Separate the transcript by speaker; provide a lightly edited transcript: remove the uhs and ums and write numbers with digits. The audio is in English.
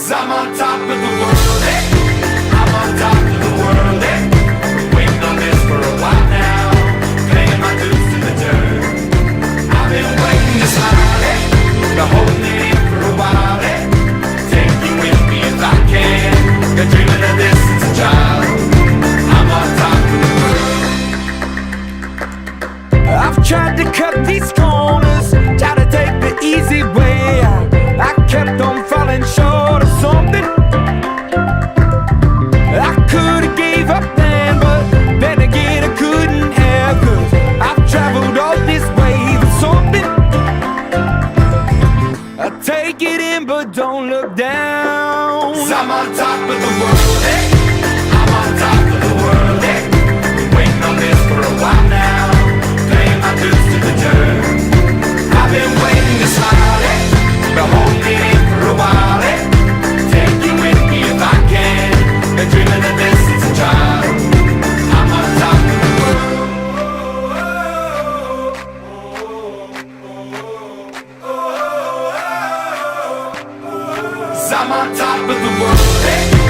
Speaker 1: I'm on top of the world, eh? I'm on top of the world, eh? Waiting on this for a while now, paying my dues to the dirt. I've been waiting to smile, eh? Been holding it in for a while, eh? Take you with me if I can. Been dreaming of this since a child. I'm on top of the world. I've tried to cut these corners, tried to take the easy way out. I kept on falling short of something. I could've gave up then, but then again I couldn't have, 'cause I've traveled all this way for something. I take it in but don't look down. 'Cause I'm on top of the world, eh? I'm on top of the world, eh? Waiting on this for a while now, paying my dues to the dirt. I've been waiting to smile, eh? Been holding it in for a while, eh? Take you with me if I can. Been dreaming of this since a child. I'm on top of the world. 'Cause I'm on top of the world, eh?